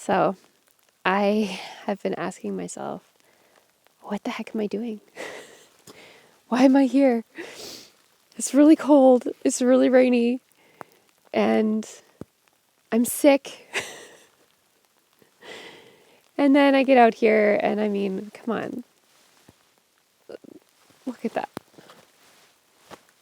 So I have been asking myself, what the heck am I doing? Why am I here? It's really cold. It's really rainy. And I'm sick. And then I get out here and I mean, come on. Look at that.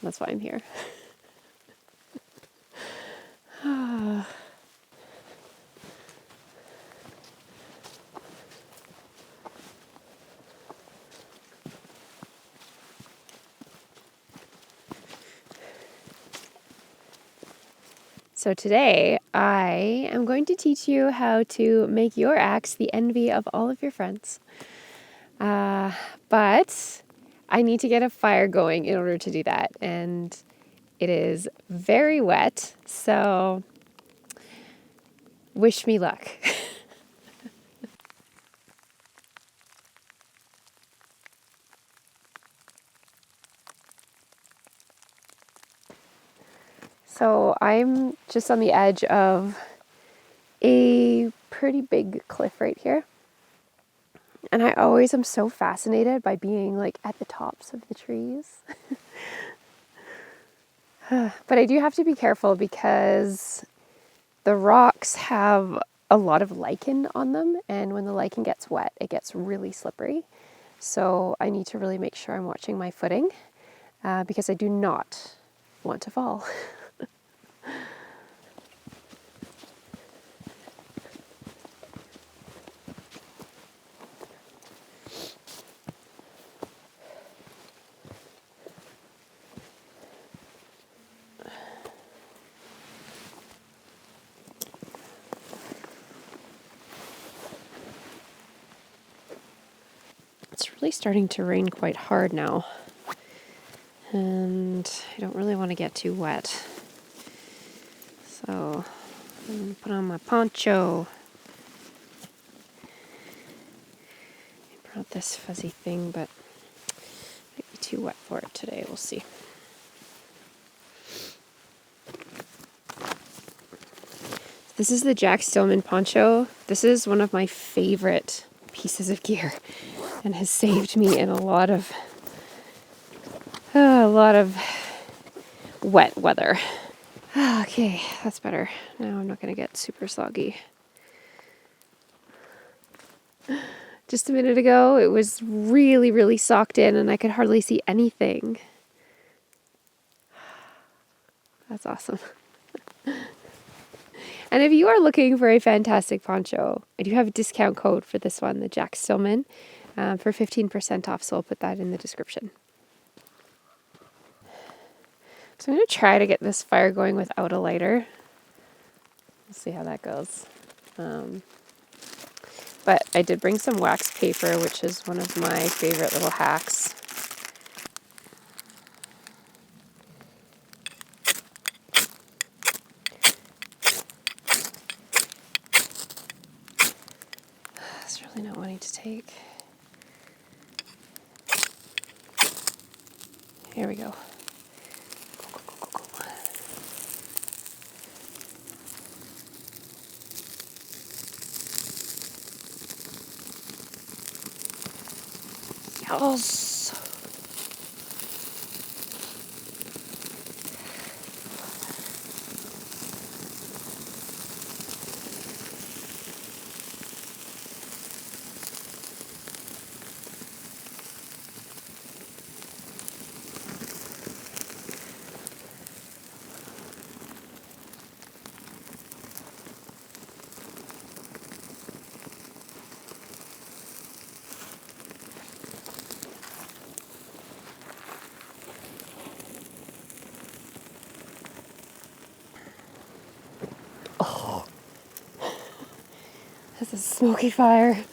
That's why I'm here. So today I am going to teach you how to make your axe the envy of all of your friends. But I need to get a fire going in order to do that. And it is very wet, so wish me luck. So I'm just on the edge of a pretty big cliff right here. And I always am so fascinated by being like at the tops of the trees. But I do have to be careful because the rocks have a lot of lichen on them. And when the lichen gets wet, it gets really slippery. So I need to really make sure I'm watching my footing because I do not want to fall. It's really starting to rain quite hard now, and I don't really want to get too wet. So I'm going to put on my poncho. I brought this fuzzy thing, but it might be too wet for it today. We'll see. This is the Jack Stillman Poncho. This is one of my favorite pieces of gear and has saved me in a lot of wet weather. Okay, that's better. Now I'm not going to get super soggy. Just a minute ago, it was really, really socked in and I could hardly see anything. That's awesome. And if you are looking for a fantastic poncho, I do have a discount code for this one, the Jack Stillman, for 15% off, so I'll put that in the description. So I'm going to try to get this fire going without a lighter. We'll see how that goes. But I did bring some wax paper, which is one of my favorite little hacks. It's really not wanting to take. Here we go. Yes. Oh, this is a smoky fire.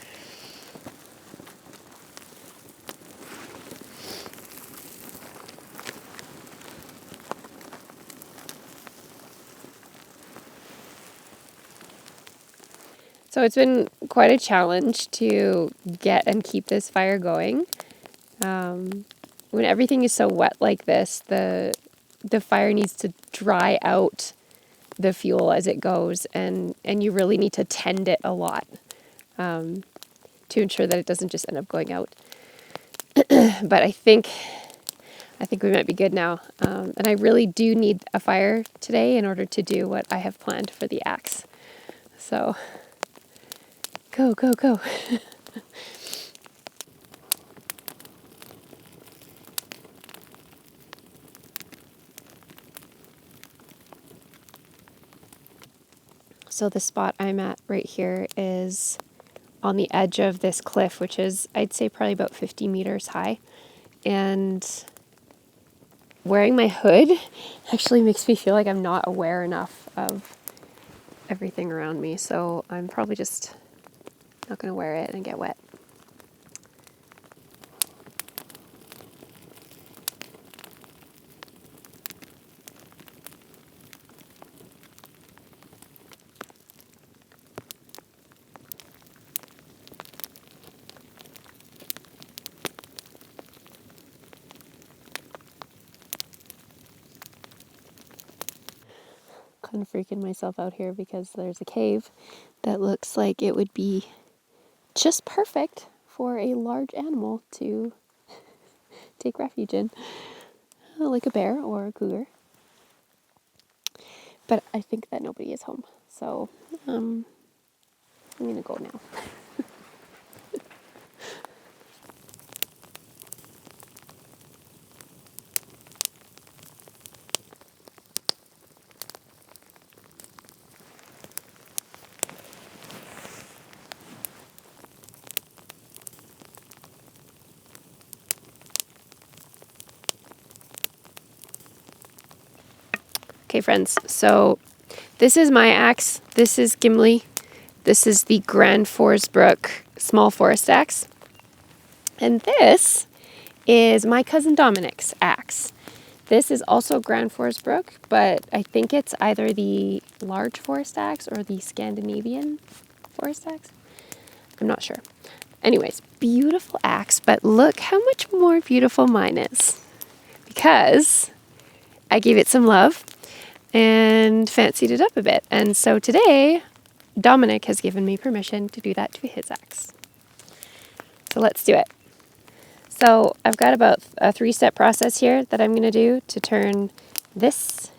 So it's been quite a challenge to get and keep this fire going. When everything is so wet like this, the fire needs to dry out the fuel as it goes, and you really need to tend it a lot to ensure that it doesn't just end up going out. But I think we might be good now. And I really do need a fire today in order to do what I have planned for the axe. So go, go, go. So the spot I'm at right here is on the edge of this cliff, which is, I'd say, probably about 50 meters high. And wearing my hood actually makes me feel like I'm not aware enough of everything around me. So I'm probably just not going to wear it and get wet. Kind of freaking myself out here because there's a cave that looks like it would be just perfect for a large animal to take refuge in, like a bear or a cougar. But I think that nobody is home, so I'm gonna go now. Okay, friends, so this is my axe. This is Gimli. This is the Grand Forsbrook Small Forest Axe. And this is my cousin Dominic's axe. This is also Grand Forsbrook, but I think it's either the Large Forest Axe or the Scandinavian Forest Axe. I'm not sure. Anyways, beautiful axe, but look how much more beautiful mine is. Because I gave it some love and fancied it up a bit. And so today, Dominic has given me permission to do that to his axe. So let's do it. So I've got about a 3-step process here that I'm going to do to turn this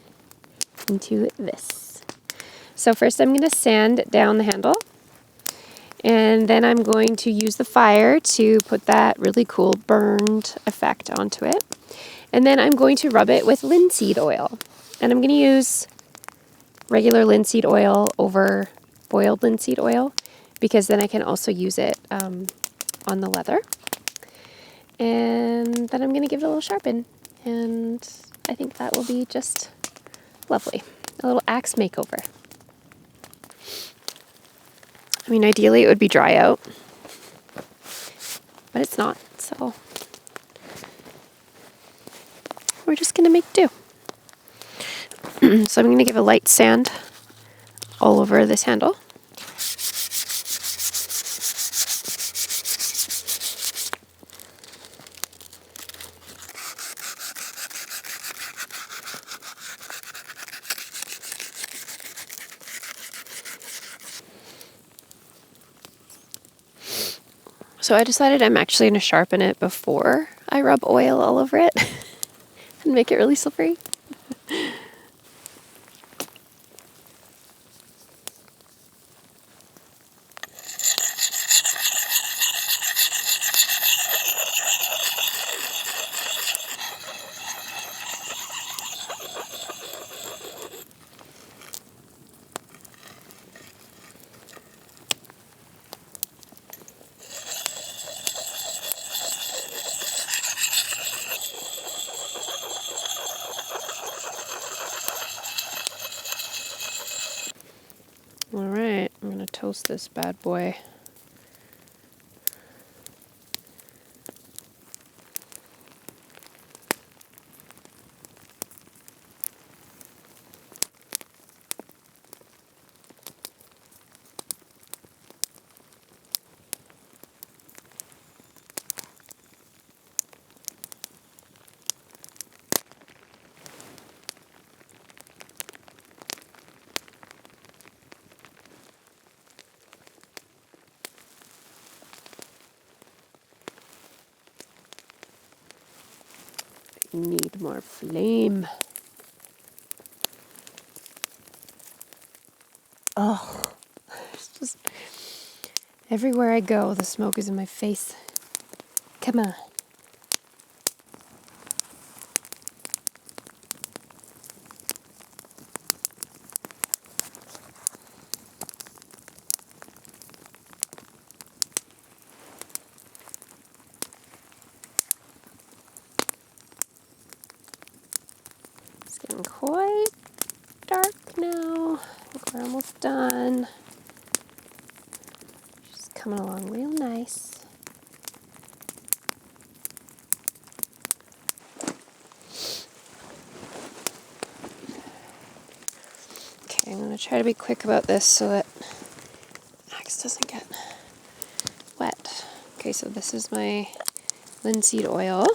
into this. So first I'm going to sand down the handle, and then I'm going to use the fire to put that really cool burned effect onto it. And then I'm going to rub it with linseed oil. And I'm going to use regular linseed oil over boiled linseed oil, because then I can also use it on the leather. And then I'm going to give it a little sharpen, and I think that will be just lovely. A little axe makeover. I mean, ideally it would be dry out, but it's not, so we're just going to make do. So I'm going to give a light sand all over this handle. So I decided I'm actually going to sharpen it before I rub oil all over it and make it really slippery. All right, I'm going to toast this bad boy. Need more flame. Oh, it's just everywhere I go, the smoke is in my face. Come on. It's getting quite dark now. I think we're almost done. Just coming along real nice. Okay, I'm going to try to be quick about this so that axe doesn't get wet. Okay, so this is my linseed oil.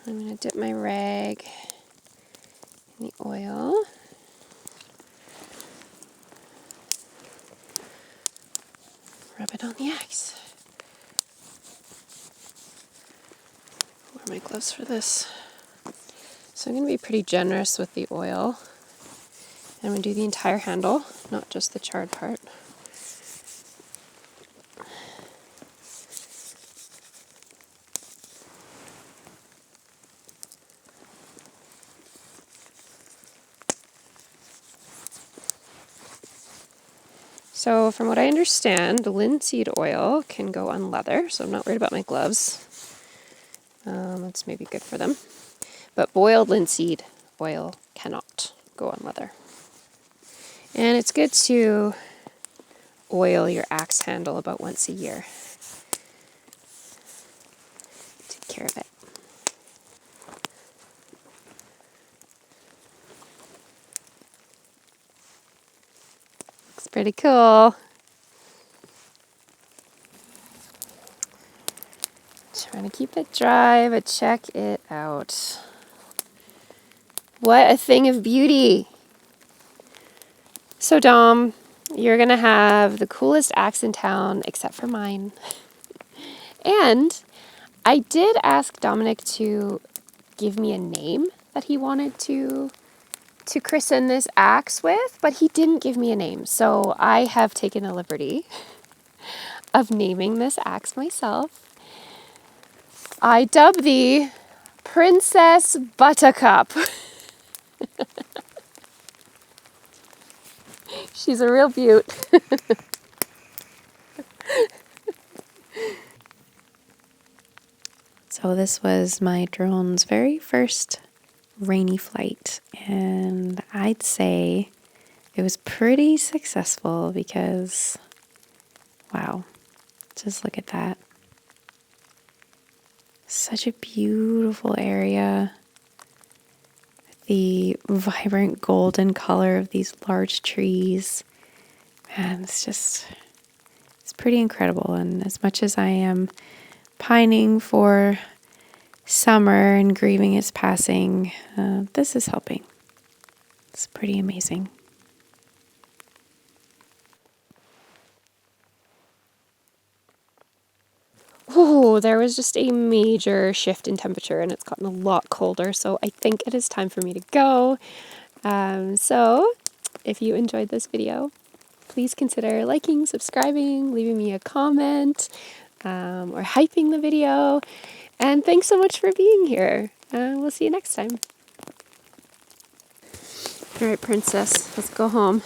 I'm going to dip my rag in the oil. Rub it on the axe. Wear my gloves for this. So I'm going to be pretty generous with the oil. I'm going to do the entire handle, not just the charred part. So from what I understand, linseed oil can go on leather, so I'm not worried about my gloves. That's maybe good for them. But boiled linseed oil cannot go on leather. And it's good to oil your axe handle about once a year. Take care of it. Looks pretty cool. Trying to keep it dry, but check it out. What a thing of beauty. So Dom, you're going to have the coolest axe in town, except for mine. And I did ask Dominic to give me a name that he wanted to christen this axe with, but he didn't give me a name. So I have taken the liberty of naming this axe myself. I dub thee Princess Buttercup. She's a real beaut. So this was my drone's very first rainy flight, and I'd say it was pretty successful because, wow, just look at that. Such a beautiful area. The vibrant golden color of these large trees. Man, it's pretty incredible. And as much as I am pining for summer and grieving its passing, this is helping. It's pretty amazing. Oh, there was just a major shift in temperature and it's gotten a lot colder, so I think it is time for me to go. So if you enjoyed this video, please consider liking, subscribing, leaving me a comment, or hyping the video. And thanks so much for being here. We'll see you next time. All right, princess, let's go home.